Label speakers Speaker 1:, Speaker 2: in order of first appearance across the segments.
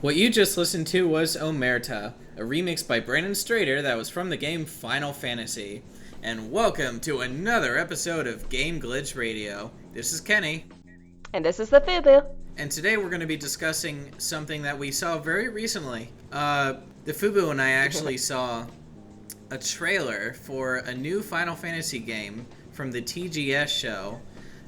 Speaker 1: What you just listened to was Omerta, a remix by Brandon Strader that was from the game Final Fantasy. And welcome to another episode of Game Glitch Radio. This is Kenny.
Speaker 2: And this is the Fuboo.
Speaker 1: And today we're going to be discussing something that we saw very recently. The Fuboo and I actually saw a trailer for a new Final Fantasy game from the TGS show.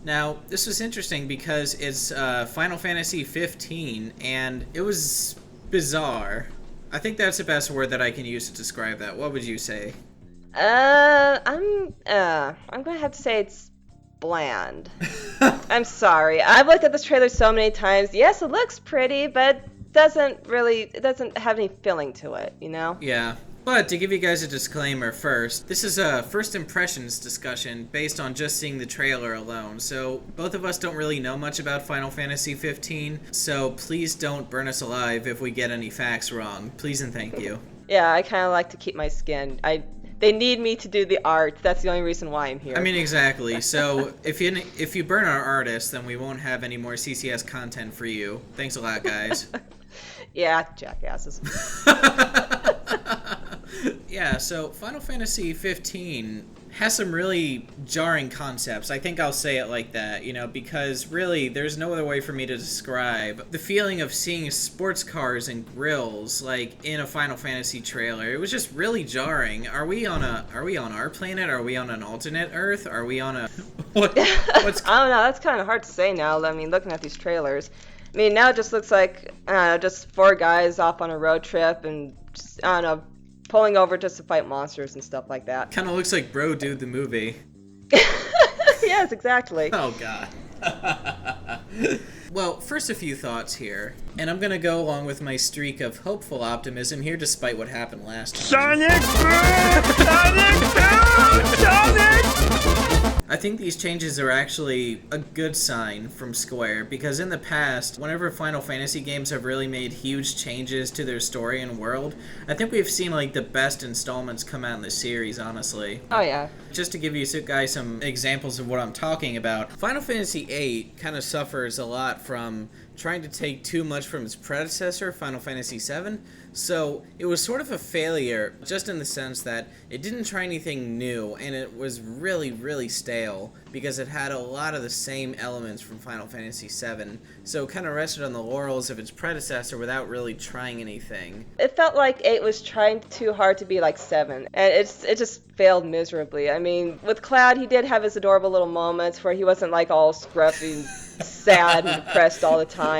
Speaker 1: Now, this was interesting because it's Final Fantasy 15, and it was bizarre. I think that's the best word that I can use to describe that. What would you say?
Speaker 2: I'm gonna have to say it's bland. I'm sorry. I've looked at this trailer so many times. Yes, it looks pretty, but it doesn't have any feeling to it, you know?
Speaker 1: Yeah. But to give you guys a disclaimer first, this is a first impressions discussion based on just seeing the trailer alone. So both of us don't really know much about Final Fantasy 15, so please don't burn us alive if we get any facts wrong. Please and thank you.
Speaker 2: Yeah, I kind of like to keep my skin. They need me to do the art. That's the only reason why I'm here.
Speaker 1: I mean, exactly. So if you burn our artists, then we won't have any more CCS content for you. Thanks a lot, guys.
Speaker 2: Yeah, jackasses.
Speaker 1: Yeah, so Final Fantasy 15 has some really jarring concepts. I think I'll say it like that, because really there's no other way for me to describe the feeling of seeing sports cars and grills like in a Final Fantasy trailer. It was just really jarring. Are we on our planet? Are we on an alternate Earth? Are we on a what's
Speaker 2: I don't know, that's kind of hard to say now. I mean, looking at these trailers. I mean, now it just looks like just four guys off on a road trip and just, I don't know, pulling over just to fight monsters and stuff like that.
Speaker 1: Kind of looks like Bro Dude the movie.
Speaker 2: Yes, exactly.
Speaker 1: Oh, God. Well, first a few thoughts here, and I'm going to go along with my streak of hopeful optimism here despite what happened last time.
Speaker 3: Sonic Boom! Sonic Boom! Sonic!
Speaker 1: I think these changes are actually a good sign from Square, because in the past, whenever Final Fantasy games have really made huge changes to their story and world, I think we've seen like the best installments come out in the series, honestly.
Speaker 2: Oh, yeah.
Speaker 1: Just to give you guys some examples of what I'm talking about, Final Fantasy VIII kind of suffers a lot from trying to take too much from its predecessor, Final Fantasy VII, so it was sort of a failure, just in the sense that it didn't try anything new, and it was really, really stale, because it had a lot of the same elements from Final Fantasy VII, so it kind of rested on the laurels of its predecessor without really trying anything.
Speaker 2: It felt like 8 was trying too hard to be like 7, and it just failed miserably. I mean, with Cloud, he did have his adorable little moments where he wasn't like all scruffy, sad and depressed all the time,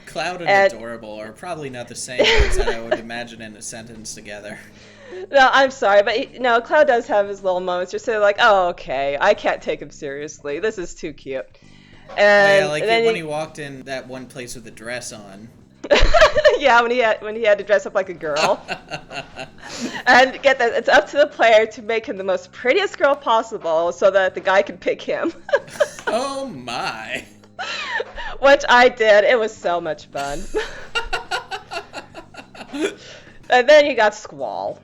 Speaker 1: Cloud and adorable are probably not the same words that I would imagine in a sentence together.
Speaker 2: No, I'm sorry, but Cloud does have his little moments. You're sort of like, oh, okay, I can't take him seriously. This is too cute. And
Speaker 1: yeah, like
Speaker 2: and then
Speaker 1: when he walked in that one place with the dress on.
Speaker 2: Yeah, when he had to dress up like a girl. And get that, it's up to the player to make him the most prettiest girl possible so that the guy can pick him.
Speaker 1: Oh my.
Speaker 2: Which I did. It was so much fun. And then you got Squall.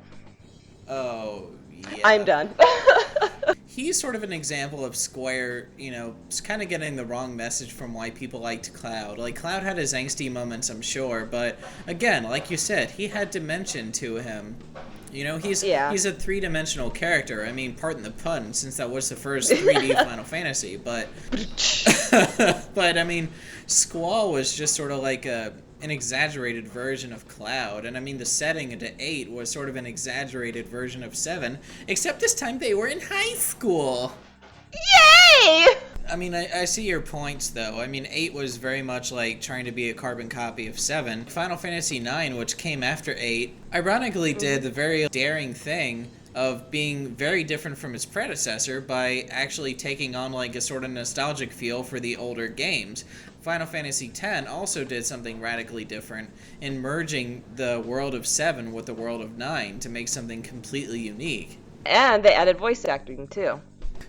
Speaker 1: Oh, yeah.
Speaker 2: I'm done.
Speaker 1: He's sort of an example of Square, kind of getting the wrong message from why people liked Cloud. Like, Cloud had his angsty moments, I'm sure, but again, like you said, he had dimension to him. He's a three-dimensional character. I mean, pardon the pun, since that was the first 3D Final Fantasy, but I mean, Squall was just sort of like an exaggerated version of Cloud, and I mean, the setting into 8 was sort of an exaggerated version of 7, except this time they were in high school.
Speaker 2: Yay!
Speaker 1: I mean, I see your points, though. I mean, 8 was very much like trying to be a carbon copy of 7. Final Fantasy 9, which came after 8, ironically did the very daring thing of being very different from its predecessor by actually taking on like a sort of nostalgic feel for the older games. Final Fantasy X also did something radically different in merging the world of 7 with the world of 9 to make something completely unique.
Speaker 2: And they added voice acting, too.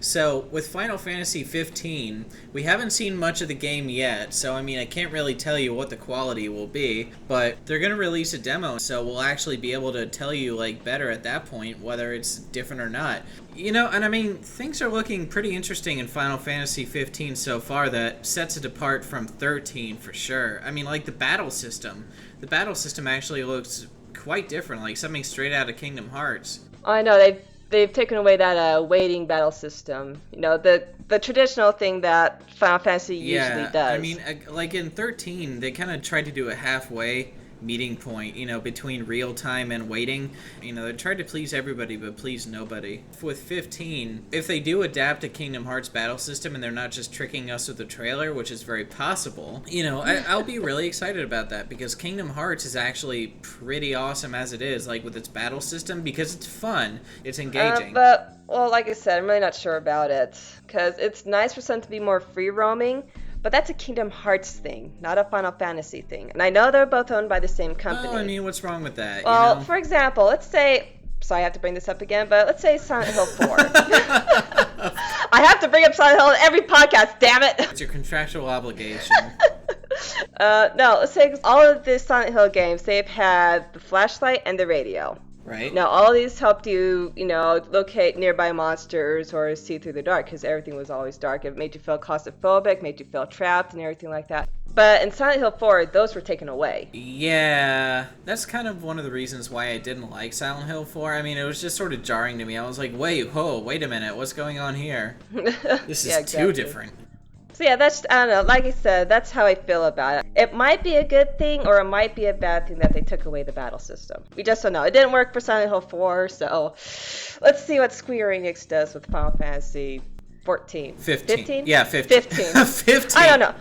Speaker 1: So, with Final Fantasy 15, we haven't seen much of the game yet, so I mean, I can't really tell you what the quality will be, but they're going to release a demo, so we'll actually be able to tell you, like, better at that point, whether it's different or not. You know, and I mean, things are looking pretty interesting in Final Fantasy 15 so far that sets it apart from 13 for sure. I mean, like, the battle system. The battle system actually looks quite different, like something straight out of Kingdom Hearts.
Speaker 2: I know, they've taken away that waiting battle system. You know, the traditional thing that Final Fantasy usually does.
Speaker 1: I mean, like in 13, they kind of tried to do a halfway meeting point, you know, between real time and waiting. You know, they tried to please everybody but please nobody. With 15, if they do adapt a Kingdom Hearts battle system and they're not just tricking us with the trailer, which is very possible, you know, I'll be really excited about that, because Kingdom Hearts is actually pretty awesome as it is, like with its battle system, because it's fun, it's engaging.
Speaker 2: Well, like I said, I'm really not sure about it, because it's nice for some to be more free roaming. But that's a Kingdom Hearts thing, not a Final Fantasy thing. And I know they're both owned by the same company.
Speaker 1: Oh, I mean, what's wrong with that?
Speaker 2: Well,
Speaker 1: you know?
Speaker 2: For example, let's say... Sorry, I have to bring this up again, but let's say Silent Hill 4. I have to bring up Silent Hill in every podcast, damn it!
Speaker 1: It's your contractual obligation.
Speaker 2: No, let's say all of the Silent Hill games, they've had the flashlight and the radio.
Speaker 1: Right.
Speaker 2: Now, all of these helped you, you know, locate nearby monsters or see through the dark, because everything was always dark. It made you feel claustrophobic, made you feel trapped, and everything like that. But in Silent Hill 4, those were taken away.
Speaker 1: Yeah, that's kind of one of the reasons why I didn't like Silent Hill 4. I mean, it was just sort of jarring to me. I was like, wait a minute, what's going on here? This is too different.
Speaker 2: So yeah, I don't know, like I said, that's how I feel about it. It might be a good thing, or it might be a bad thing that they took away the battle system. We just don't know. It didn't work for Silent Hill 4, so let's see what Square Enix does with Final Fantasy 14.
Speaker 1: 15? Yeah, 15. 15.
Speaker 2: I don't know.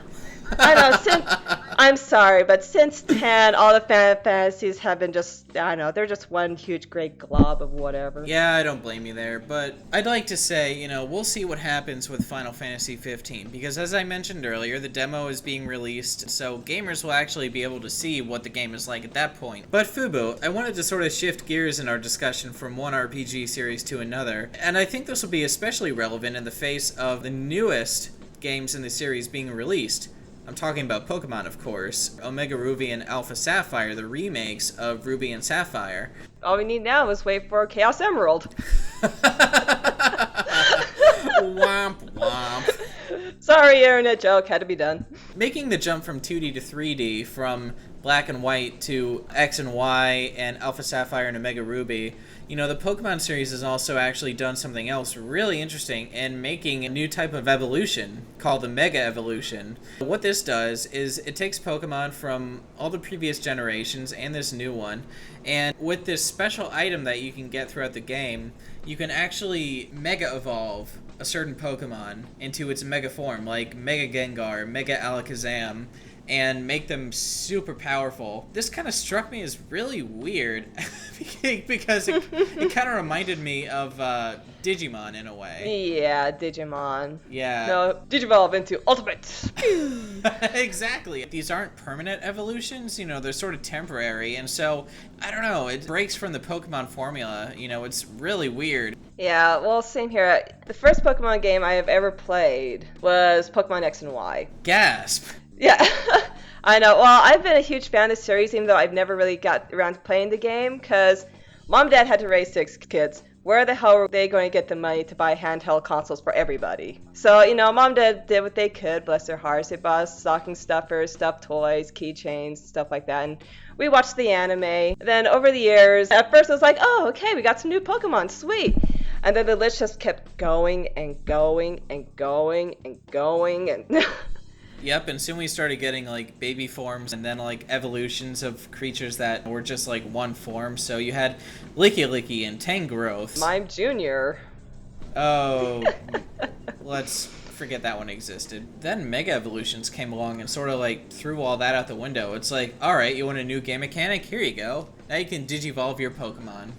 Speaker 2: I'm sorry, but since 10, all the Final Fantasies have been just, I don't know, they're just one huge great glob of whatever.
Speaker 1: Yeah, I don't blame you there, but I'd like to say, you know, we'll see what happens with Final Fantasy 15, because as I mentioned earlier, the demo is being released, so gamers will actually be able to see what the game is like at that point. But Fuboo, I wanted to sort of shift gears in our discussion from one RPG series to another, and I think this will be especially relevant in the face of the newest games in the series being released. I'm talking about Pokemon, of course. Omega Ruby and Alpha Sapphire, the remakes of Ruby and Sapphire.
Speaker 2: All we need now is wait for Chaos Emerald.
Speaker 1: Womp womp.
Speaker 2: Sorry, internet joke, had to be done.
Speaker 1: Making the jump from 2D to 3D, from Black and White to X and Y and Alpha Sapphire and Omega Ruby, you know, the Pokemon series has also actually done something else really interesting in making a new type of evolution called the Mega Evolution. What this does is it takes Pokemon from all the previous generations and this new one, and with this special item that you can get throughout the game, you can actually Mega Evolve a certain Pokemon into its Mega form, like Mega Gengar, Mega Alakazam, and make them super powerful. This kind of struck me as really weird because it kind of reminded me of Digimon in a way.
Speaker 2: Yeah, Digimon.
Speaker 1: Yeah.
Speaker 2: No, Digivolve into Ultimate.
Speaker 1: Exactly. These aren't permanent evolutions, you know, they're sort of temporary, and so, I don't know, it breaks from the Pokemon formula, you know, it's really weird.
Speaker 2: Yeah, well, same here. The first Pokemon game I have ever played was Pokemon X and Y.
Speaker 1: Gasp.
Speaker 2: Yeah, I know. Well, I've been a huge fan of the series, even though I've never really got around to playing the game, because Mom and Dad had to raise 6 kids. Where the hell were they going to get the money to buy handheld consoles for everybody? So, you know, Mom and Dad did what they could, bless their hearts. They bought us stocking stuffers, stuffed toys, keychains, stuff like that, and we watched the anime. Then over the years, at first it was like, oh, okay, we got some new Pokemon, sweet. And then the list just kept going and going and going and going and...
Speaker 1: Yep, and soon we started getting, like, baby forms and then, like, evolutions of creatures that were just, like, one form. So you had Licky and Tangrowth.
Speaker 2: Mime Jr.
Speaker 1: Oh, let's forget that one existed. Then Mega Evolutions came along and sort of, like, threw all that out the window. It's like, alright, you want a new game mechanic? Here you go. Now you can digivolve your Pokemon.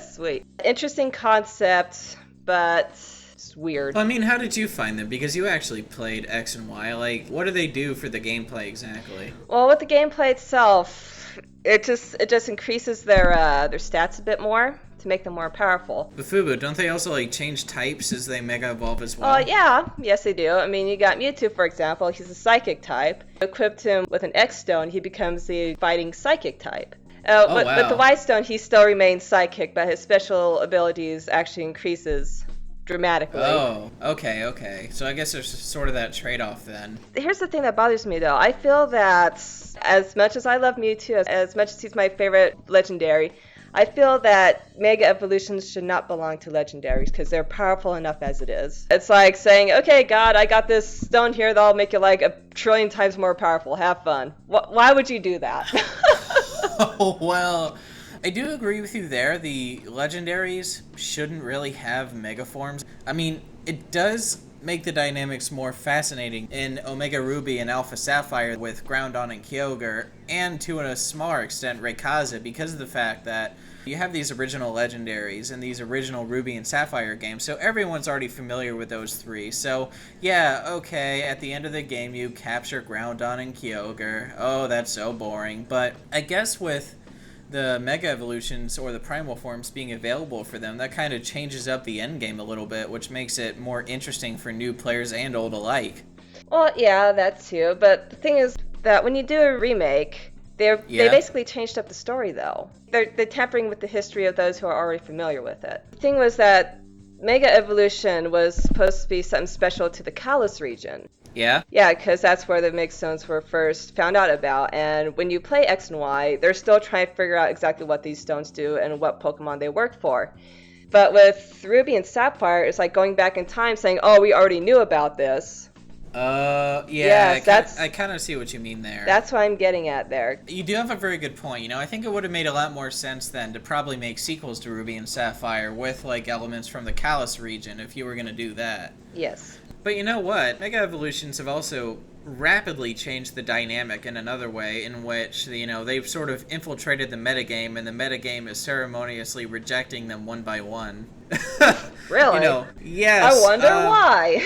Speaker 2: Sweet. Interesting concept, but... it's weird.
Speaker 1: I mean, how did you find them? Because you actually played X and Y. Like, what do they do for the gameplay exactly?
Speaker 2: Well, with the gameplay itself, it just increases their stats a bit more. to make them more powerful.
Speaker 1: The Fubu, don't they also like change types as they mega evolve as well?
Speaker 2: Yeah, yes they do. I mean, you got Mewtwo, for example. He's a psychic type. Equipped him with an X stone, he becomes the fighting psychic type. But
Speaker 1: wow.
Speaker 2: with the Y stone, he still remains psychic, but his special abilities actually increases dramatically.
Speaker 1: Oh, okay. So I guess there's sort of that trade-off then.
Speaker 2: Here's the thing that bothers me, though. I feel that as much as I love Mewtwo, as much as he's my favorite legendary, I feel that Mega Evolutions should not belong to legendaries because they're powerful enough as it is. It's like saying, okay, God, I got this stone here that'll make you like 1 trillion times more powerful. Have fun. Why would you do that?
Speaker 1: Oh, well, I do agree with you there. The legendaries shouldn't really have mega forms. I mean, it does make the dynamics more fascinating in Omega Ruby and Alpha Sapphire with Groudon and Kyogre, and to a smaller extent Rayquaza, because of the fact that you have these original legendaries and these original Ruby and Sapphire games, so everyone's already familiar with those three. So, yeah, okay, at the end of the game you capture Groudon and Kyogre. Oh, that's so boring. But I guess with the Mega Evolutions or the Primal forms being available for them, that kind of changes up the endgame a little bit, which makes it more interesting for new players and old alike.
Speaker 2: Well, yeah, that too. But the thing is that when you do a remake, they basically changed up the story, though. They're tampering with the history of those who are already familiar with it. The thing was that Mega Evolution was supposed to be something special to the Kalos region.
Speaker 1: Yeah?
Speaker 2: Yeah, because that's where the Mega Stones were first found out about. And when you play X and Y, they're still trying to figure out exactly what these stones do and what Pokemon they work for. But with Ruby and Sapphire, it's like going back in time saying, oh, we already knew about this.
Speaker 1: I kind of see what you mean there.
Speaker 2: That's what I'm getting at there.
Speaker 1: You do have a very good point. You know, I think it would have made a lot more sense then to probably make sequels to Ruby and Sapphire with, like, elements from the Kalos region if you were going to do that.
Speaker 2: Yes.
Speaker 1: But you know what? Mega Evolutions have also rapidly changed the dynamic in another way in which, you know, they've sort of infiltrated the metagame, and the metagame is ceremoniously rejecting them one by one.
Speaker 2: Really?
Speaker 1: You know, yes.
Speaker 2: I wonder why.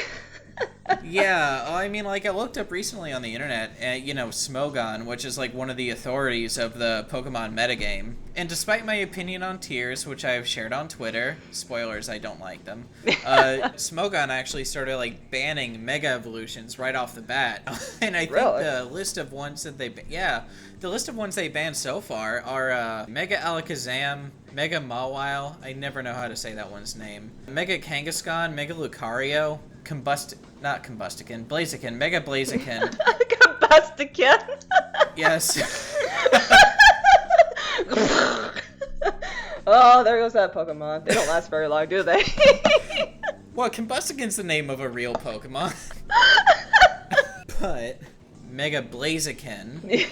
Speaker 1: Yeah, I mean, like, I looked up recently on the internet, you know, Smogon, which is, like, one of the authorities of the Pokemon metagame. And despite my opinion on tiers, which I have shared on Twitter, spoilers, I don't like them, Smogon actually started, like, banning Mega Evolutions right off the bat. And I think the list of ones that the list of ones they banned so far are Mega Alakazam, Mega Mawile, I never know how to say that one's name, Mega Kangaskhan, Mega Lucario, Blaziken, Mega Blaziken.
Speaker 2: Combustican?
Speaker 1: Yes.
Speaker 2: Oh, there goes that Pokemon. They don't last very long, do they?
Speaker 1: Well, Combustican's the name of a real Pokemon. But Mega Blaziken.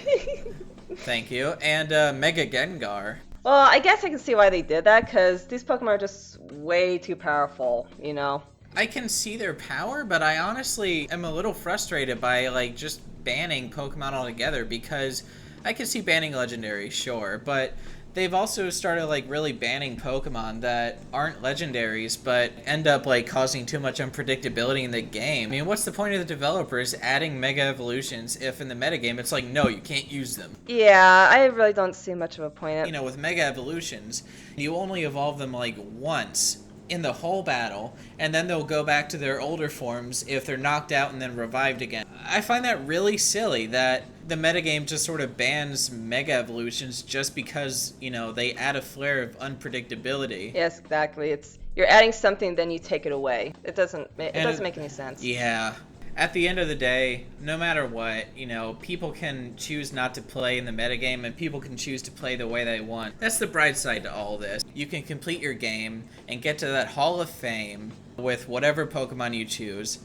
Speaker 1: Thank you. And Mega Gengar.
Speaker 2: Well, I guess I can see why they did that, because these Pokemon are just way too powerful, you know?
Speaker 1: I can see their power, but I honestly am a little frustrated by, like, just banning Pokemon altogether, because I can see banning Legendary, sure, but they've also started, like, really banning Pokemon that aren't legendaries, but end up, like, causing too much unpredictability in the game. I mean, what's the point of the developers adding Mega Evolutions if in the metagame it's like, no, you can't use them?
Speaker 2: Yeah, I really don't see much of a point in it.
Speaker 1: You know, with Mega Evolutions, you only evolve them, like, once in the whole battle, and then they'll go back to their older forms if they're knocked out and then revived again. I find that really silly that the metagame just sort of bans Mega Evolutions just because, you know, they add a flare of unpredictability.
Speaker 2: Yes, exactly. You're adding something, then you take it away. It doesn't make any sense.
Speaker 1: Yeah. At the end of the day, no matter what, you know, people can choose not to play in the metagame, and people can choose to play the way they want. That's the bright side to all this. You can complete your game and get to that Hall of Fame with whatever Pokemon you choose.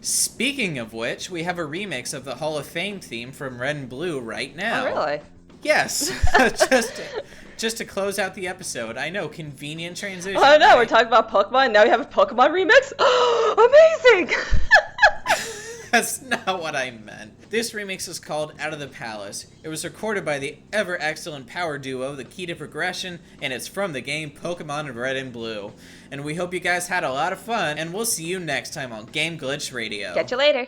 Speaker 1: Speaking of which, we have a remix of the Hall of Fame theme from Red and Blue right now.
Speaker 2: Oh, really?
Speaker 1: Yes. Just to close out the episode. I know, convenient transition.
Speaker 2: Oh, no, we're talking about Pokemon, now we have a Pokemon remix? Amazing!
Speaker 1: That's not what I meant. This remix is called Out of the Palace. It was recorded by the ever-excellent power duo, the Key to Progression, and it's from the game Pokemon Red and Blue. And we hope you guys had a lot of fun, and we'll see you next time on Game Glitch Radio.
Speaker 2: Catch you later.